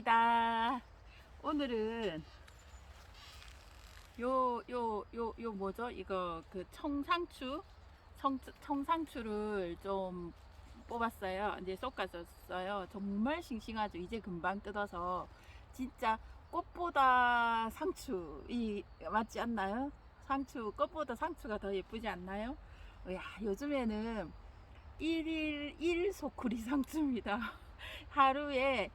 반갑습니다. 오늘은 요 뭐죠? 이거 그 청상추를 좀 뽑았어요. 이제 솎아줬어요. 정말 싱싱하죠. 이제 금방 뜯어서 진짜 꽃보다 상추이 맞지 않나요? 꽃보다 상추가 더 예쁘지 않나요? 야, 요즘에는 일일 소쿠리 상추입니다. 하루에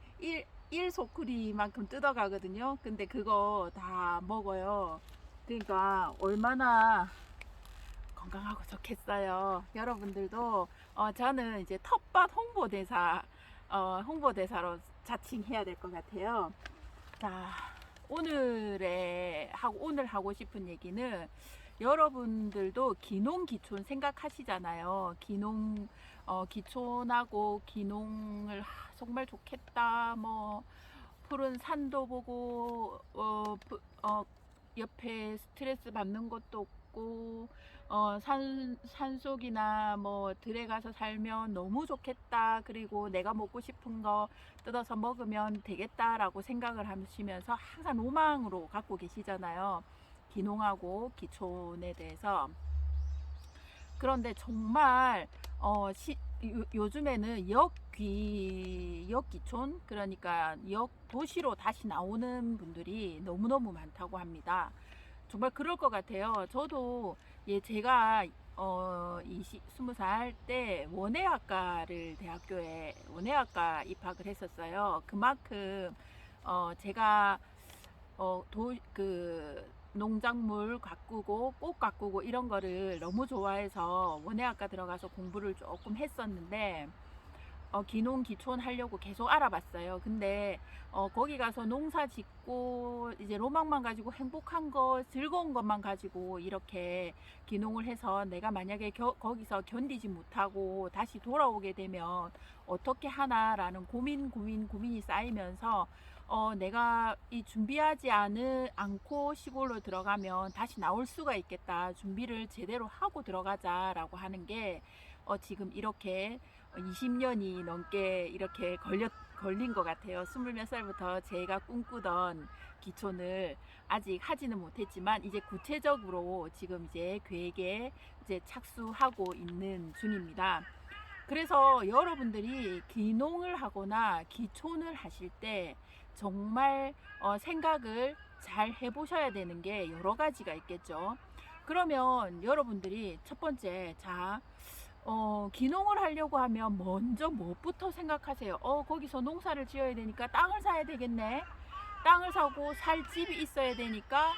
일 소쿠리만큼 뜯어가거든요. 근데 그거 다 먹어요. 그러니까 얼마나 건강하고 좋겠어요. 여러분들도 저는 이제 텃밭 홍보대사로 자칭해야 될 것 같아요. 자, 오늘 하고 싶은 얘기는 여러분들도 기농기촌 생각하시잖아요. 기촌하고 기농을 정말 좋겠다. 뭐 푸른 산도 보고 옆에 스트레스 받는 것도 없고 산속이나 뭐 들에 가서 살면 너무 좋겠다. 그리고 내가 먹고 싶은 거 뜯어서 먹으면 되겠다라고 생각을 하시면서 항상 로망으로 갖고 계시잖아요. 기농하고 기촌에 대해서. 그런데 정말 요즘에는 역기촌, 그러니까 역도시로 다시 나오는 분들이 너무너무 많다고 합니다. 정말 그럴 것 같아요. 저도 제가 20살 때 대학교에 원예학과 입학을 했었어요. 그만큼 제가 농작물 가꾸고 꽃 가꾸고 이런 거를 너무 좋아해서 원예학과 들어가서 공부를 조금 했었는데 기농 기촌 하려고 계속 알아봤어요. 근데 거기 가서 농사 짓고 이제 로망만 가지고 행복한 거 즐거운 것만 가지고 이렇게 기농을 해서 내가 만약에 거기서 견디지 못하고 다시 돌아오게 되면 어떻게 하나라는 고민이 쌓이면서 내가 이 준비하지 않고 시골로 들어가면 다시 나올 수가 있겠다. 준비를 제대로 하고 들어가자라고 하는 게 지금 이렇게 20년이 넘게 이렇게 걸린 것 같아요. 20몇 살부터 제가 꿈꾸던 기촌을 아직 하지는 못했지만 이제 구체적으로 지금 이제 계획에 이제 착수하고 있는 중입니다. 그래서 여러분들이 기농을 하거나 기촌을 하실 때 정말 생각을 잘 해보셔야 되는 게 여러 가지가 있겠죠. 그러면 여러분들이 첫 번째, 기농을 하려고 하면 먼저 무엇부터 생각하세요? 거기서 농사를 지어야 되니까 땅을 사야 되겠네. 땅을 사고 살 집이 있어야 되니까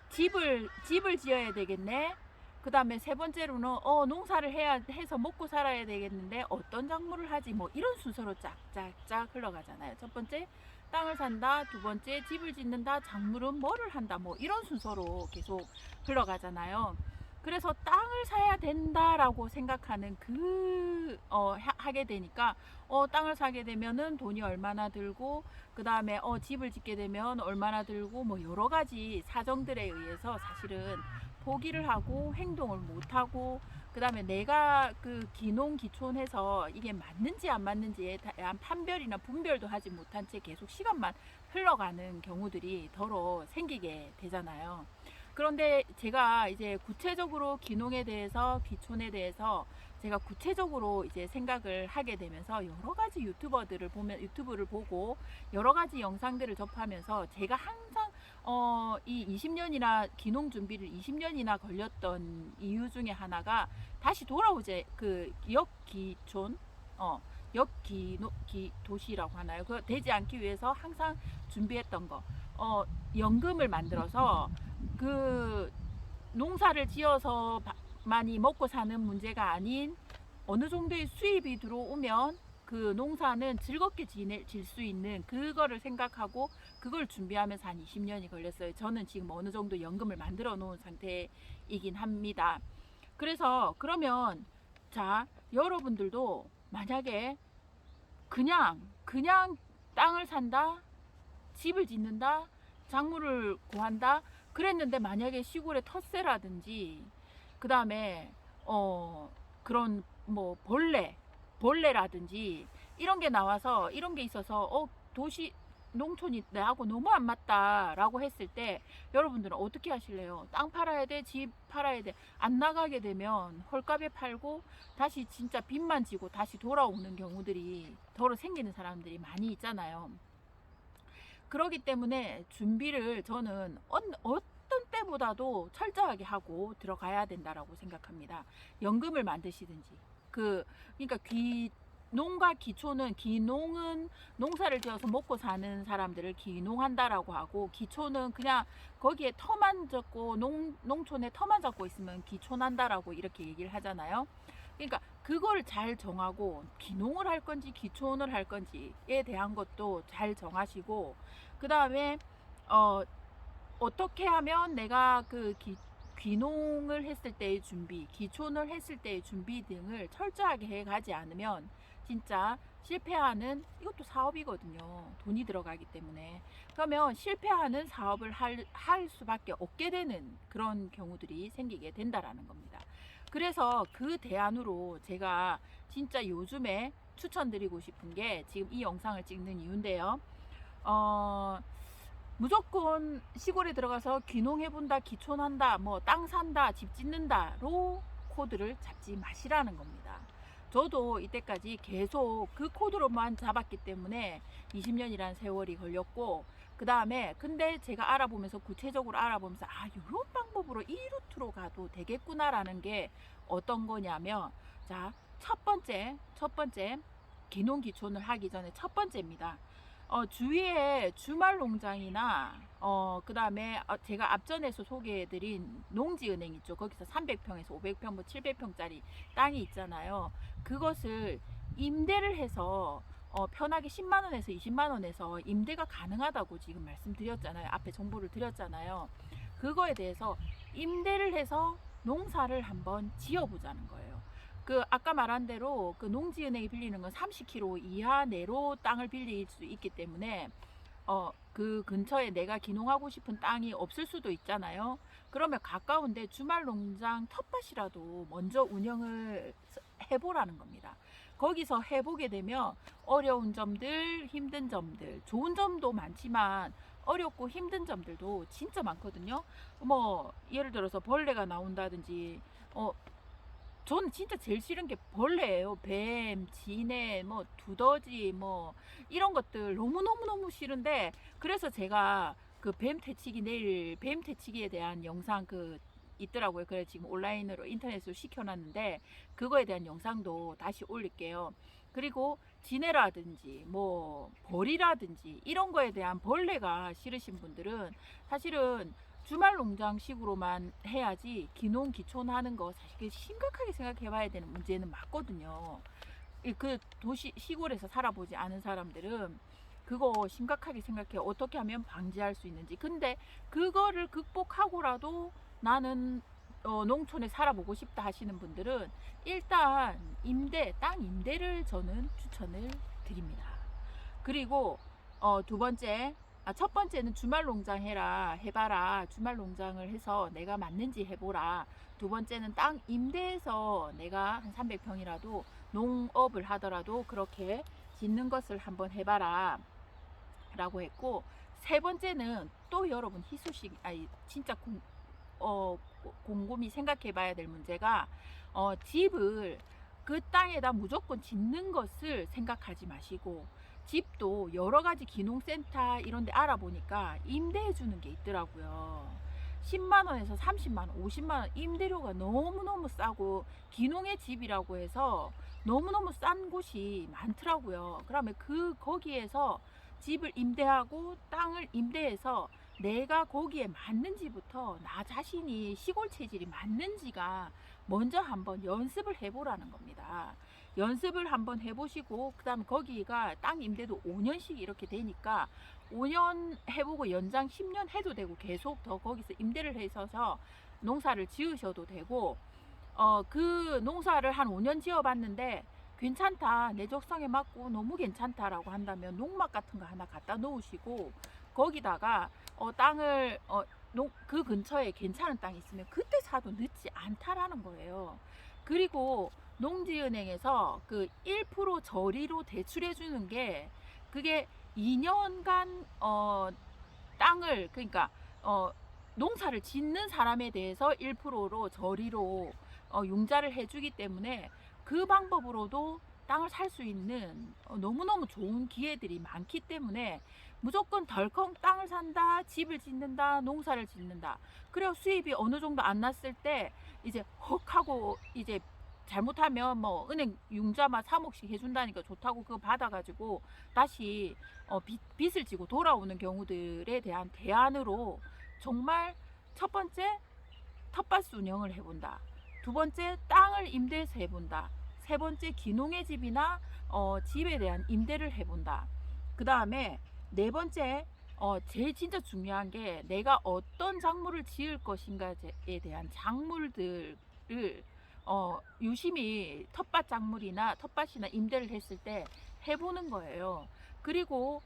집을 지어야 되겠네. 그 다음에 세 번째로는 농사를 해서 먹고 살아야 되겠는데 어떤 작물을 하지, 뭐 이런 순서로 짝짝짝 흘러가잖아요. 첫 번째 땅을 산다, 두 번째 집을 짓는다, 작물은 뭐를 한다, 뭐 이런 순서로 계속 흘러가잖아요. 그래서 땅을 사야 된다라고 생각하는 하게 되니까 땅을 사게 되면은 돈이 얼마나 들고, 그 다음에 집을 짓게 되면 얼마나 들고, 뭐 여러 가지 사정들에 의해서 사실은 포기를 하고 행동을 못 하고, 그 다음에 내가 그 기농 기촌해서 이게 맞는지 안 맞는지에 대한 판별이나 분별도 하지 못한 채 계속 시간만 흘러가는 경우들이 더러 생기게 되잖아요. 그런데 제가 이제 구체적으로 기농에 대해서 기촌에 대해서 제가 구체적으로 이제 생각을 하게 되면서 여러 가지 유튜브를 보고 여러 가지 영상들을 접하면서 제가 항상 이 20년이나 기농 준비를 20년이나 걸렸던 이유 중에 하나가 다시 돌아오제 그 역기촌 도시라고 하나요? 그 되지 않기 위해서 항상 준비했던 거, 연금을 만들어서 그 농사를 지어서 많이 먹고 사는 문제가 아닌 어느 정도의 수입이 들어오면 그 농사는 즐겁게 질 수 있는 그거를 생각하고 그걸 준비하면서 한 20년이 걸렸어요. 저는 지금 어느 정도 연금을 만들어 놓은 상태이긴 합니다. 그래서 그러면 여러분들도 만약에 그냥 땅을 산다, 집을 짓는다, 작물을 구한다 그랬는데, 만약에 시골에 텃새라든지 그 다음에 그런 뭐 벌레라든지 이런 게 나와서 이런 게 있어서 도시 농촌이 나하고 너무 안 맞다라고 했을 때 여러분들은 어떻게 하실래요? 땅 팔아야 돼, 집 팔아야 돼. 안 나가게 되면 헐값에 팔고 다시 진짜 빚만 지고 다시 돌아오는 경우들이 더러 생기는 사람들이 많이 있잖아요. 그러기 때문에 준비를 저는 어떤 때보다도 철저하게 하고 들어가야 된다라고 생각합니다. 연금을 만드시든지 그러니까 농가 기초는 기농은 농사를 지어서 먹고 사는 사람들을 기농한다라고 하고, 기초는 그냥 거기에 터만 잡고 농촌에 터만 잡고 있으면 기촌한다라고 이렇게 얘기를 하잖아요. 그러니까 그걸 잘 정하고 기농을 할 건지 기촌을 할 건지에 대한 것도 잘 정하시고, 그 다음에 어떻게 하면 내가 귀농을 했을 때의 준비, 기촌을 했을 때의 준비 등을 철저하게 해 가지 않으면 진짜 실패하는, 이것도 사업이거든요. 돈이 들어가기 때문에. 그러면 실패하는 사업을 할 수밖에 없게 되는 그런 경우들이 생기게 된다라는 겁니다. 그래서 그 대안으로 제가 진짜 요즘에 추천드리고 싶은 게 지금 이 영상을 찍는 이유인데요. 무조건 시골에 들어가서 귀농해본다, 기촌한다, 뭐 땅 산다, 집 짓는다로 코드를 잡지 마시라는 겁니다. 저도 이때까지 계속 그 코드로만 잡았기 때문에 20년이라는 세월이 걸렸고, 그 다음에 근데 제가 알아보면서 구체적으로 알아보면서 이런 방법으로 이 루트로 가도 되겠구나라는 게 어떤 거냐면, 자, 첫 번째 귀농 기촌을 하기 전에 첫 번째입니다. 주위에 주말 농장이나 그 다음에 제가 앞전에서 소개해드린 농지은행 있죠. 거기서 300평에서 500평, 뭐 700평짜리 땅이 있잖아요. 그것을 임대를 해서 편하게 10만원에서 20만원에서 임대가 가능하다고 지금 말씀드렸잖아요. 앞에 정보를 드렸잖아요. 그거에 대해서 임대를 해서 농사를 한번 지어보자는 거예요. 아까 말한 대로 농지은행이 빌리는 건 30km 이하 내로 땅을 빌릴 수 있기 때문에 그 근처에 내가 기농하고 싶은 땅이 없을 수도 있잖아요. 그러면 가까운데 주말 농장 텃밭이라도 먼저 운영을 해보라는 겁니다. 거기서 해보게 되면 어려운 점들, 힘든 점들, 좋은 점도 많지만 어렵고 힘든 점들도 진짜 많거든요. 뭐 예를 들어서 벌레가 나온다든지, 저는 진짜 제일 싫은 게 벌레예요. 뱀, 지네, 뭐 두더지, 뭐 이런 것들 너무 싫은데, 그래서 제가 뱀 퇴치기, 내일 뱀 퇴치기에 대한 영상 있더라고요. 그래서 지금 온라인으로 인터넷으로 시켜놨는데 그거에 대한 영상도 다시 올릴게요. 그리고 지네라든지 뭐 벌이라든지 이런 거에 대한, 벌레가 싫으신 분들은 사실은 주말 농장식으로만 해야지 기농 기촌하는 거 사실 심각하게 생각해 봐야 되는 문제는 맞거든요. 시골에서 살아보지 않은 사람들은 그거 심각하게 생각해. 어떻게 하면 방지할 수 있는지. 근데 그거를 극복하고라도 나는 농촌에 살아보고 싶다 하시는 분들은 일단 땅 임대를 저는 추천을 드립니다. 그리고 두 번째, 첫 번째는 주말 농장 해봐라. 주말 농장을 해서 내가 맞는지 해보라. 두 번째는 땅 임대해서 내가 한 300평이라도 농업을 하더라도 그렇게 짓는 것을 한번 해봐라 라고 했고, 세 번째는 또 여러분 진짜 곰곰이 생각해 봐야 될 문제가, 집을 그 땅에다 무조건 짓는 것을 생각하지 마시고, 집도 여러 가지 기농센터 이런 데 알아보니까 임대해 주는 게 있더라고요. 10만원에서 30만원, 50만원 임대료가 너무너무 싸고, 기농의 집이라고 해서 너무너무 싼 곳이 많더라고요. 그러면 거기에서 집을 임대하고 땅을 임대해서 내가 거기에 맞는지부터, 나 자신이 시골 체질이 맞는지가 먼저 한번 연습을 해보라는 겁니다. 연습을 한번 해보시고, 그 다음 거기가 땅 임대도 5년씩 이렇게 되니까 5년 해보고 연장 10년 해도 되고, 계속 더 거기서 임대를 해서 농사를 지으셔도 되고, 그 농사를 한 5년 지어봤는데 괜찮다, 내 적성에 맞고 너무 괜찮다라고 한다면 농막 같은 거 하나 갖다 놓으시고, 거기다가 땅을 그 근처에 괜찮은 땅이 있으면 그때 사도 늦지 않다라는 거예요. 그리고 농지은행에서 1% 저리로 대출해 주는 게, 그게 2년간 땅을 그러니까 농사를 짓는 사람에 대해서 1%로 저리로 융자를 해주기 때문에 그 방법으로도 땅을 살 수 있는 너무너무 좋은 기회들이 많기 때문에 무조건 덜컹 땅을 산다, 집을 짓는다, 농사를 짓는다. 그래야 수입이 어느 정도 안 났을 때 이제 헉 하고 이제 잘못하면 뭐 은행 융자만 3억씩 해준다니까 좋다고 그거 받아가지고 다시 빚을 지고 돌아오는 경우들에 대한 대안으로 정말 첫 번째 텃밭 운영을 해본다. 두 번째 땅을 임대해서 해본다. 세 번째 기농의 집이나 집에 대한 임대를 해본다. 그 다음에 네 번째 제일 진짜 중요한 게 내가 어떤 작물을 지을 것인가에 대한 작물들을 유심히 텃밭이나 임대를 했을 때 해보는 거예요. 그리고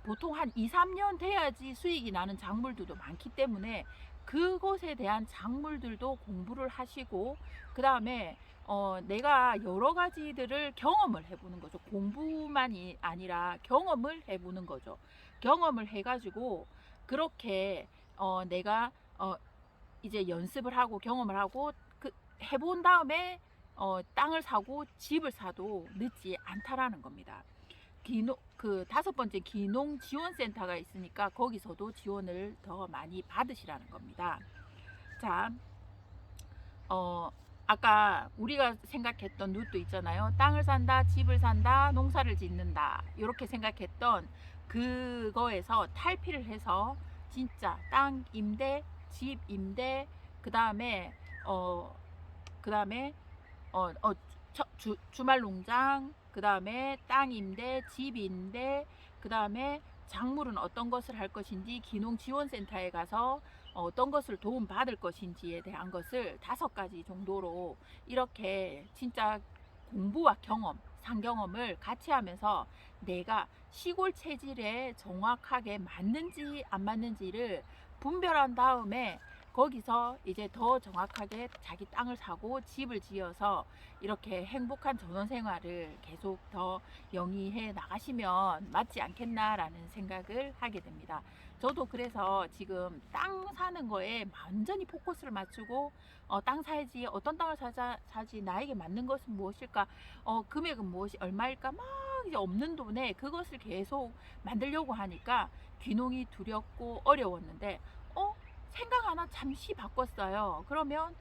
보통 한 2, 3년 돼야지 수익이 나는 작물들도 많기 때문에 그것에 대한 작물들도 공부를 하시고 그 다음에 내가 여러 가지들을 경험을 해보는 거죠. 공부만이 아니라 경험을 해보는 거죠. 경험을 해가지고 그렇게 내가 이제 연습을 하고 경험을 하고 해본 다음에 땅을 사고 집을 사도 늦지 않다라는 겁니다. 그 다섯 번째 기농 지원센터가 있으니까 거기서도 지원을 더 많이 받으시라는 겁니다. 자, 아까 우리가 생각했던 루트 있잖아요. 땅을 산다, 집을 산다, 농사를 짓는다. 이렇게 생각했던 그거에서 탈피를 해서 진짜 땅 임대, 집 임대, 그 다음에 주말 농장, 그 다음에 땅 임대, 집 임대, 그 다음에 작물은 어떤 것을 할 것인지 기농지원센터에 가서 어떤 것을 도움 받을 것인지에 대한 것을 5가지 정도로 이렇게 진짜 공부와 경험, 상경험을 같이 하면서 내가 시골 체질에 정확하게 맞는지 안 맞는지를 분별한 다음에 거기서 이제 더 정확하게 자기 땅을 사고 집을 지어서 이렇게 행복한 전원 생활을 계속 더 영위해 나가시면 맞지 않겠나라는 생각을 하게 됩니다. 저도 그래서 지금 땅 사는 거에 완전히 포커스를 맞추고 땅 사야지, 어떤 땅을 사지, 나에게 맞는 것은 무엇일까, 금액은 무엇이 얼마일까, 막 이제 없는 돈에 그것을 계속 만들려고 하니까 귀농이 두렵고 어려웠는데 생각 하나 잠시 바꿨어요. 그러면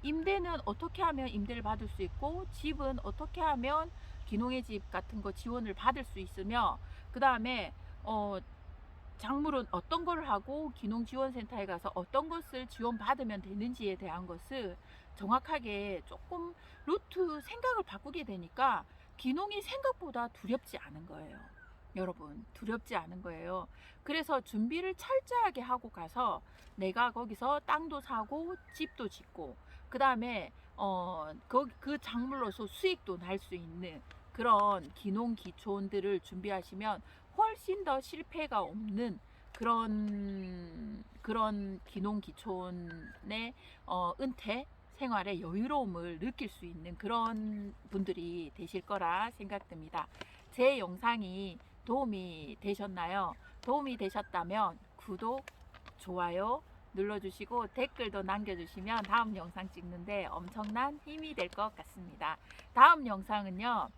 임대는 어떻게 하면 임대를 받을 수 있고 집은 어떻게 하면 기농의 집 같은 거 지원을 받을 수 있으며 그 다음에 작물은 어떤 걸 하고 기농지원센터에 가서 어떤 것을 지원받으면 되는지에 대한 것을 정확하게 조금 루트 생각을 바꾸게 되니까 기농이 생각보다 두렵지 않은 거예요. 여러분, 두렵지 않은 거예요. 그래서 준비를 철저하게 하고 가서 내가 거기서 땅도 사고 집도 짓고 그 다음에 그 작물로서 수익도 날 수 있는 그런 기농 기촌들을 준비하시면 훨씬 더 실패가 없는 그런 기농 기촌의 은퇴 생활의 여유로움을 느낄 수 있는 그런 분들이 되실 거라 생각됩니다. 제 영상이 도움이 되셨나요? 도움이 되셨다면 구독, 좋아요 눌러주시고 댓글도 남겨주시면 다음 영상 찍는데 엄청난 힘이 될 것 같습니다. 다음 영상은요,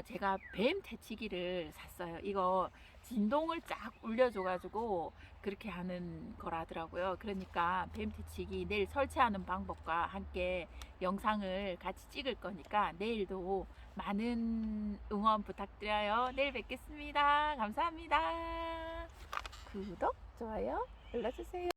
제가 뱀 퇴치기를 샀어요. 이거 진동을 쫙 울려줘가지고 그렇게 하는 거라더라고요. 그러니까 뱀 퇴치기 내일 설치하는 방법과 함께 영상을 같이 찍을 거니까 내일도 많은 응원 부탁드려요. 내일 뵙겠습니다. 감사합니다. 구독, 좋아요 눌러주세요.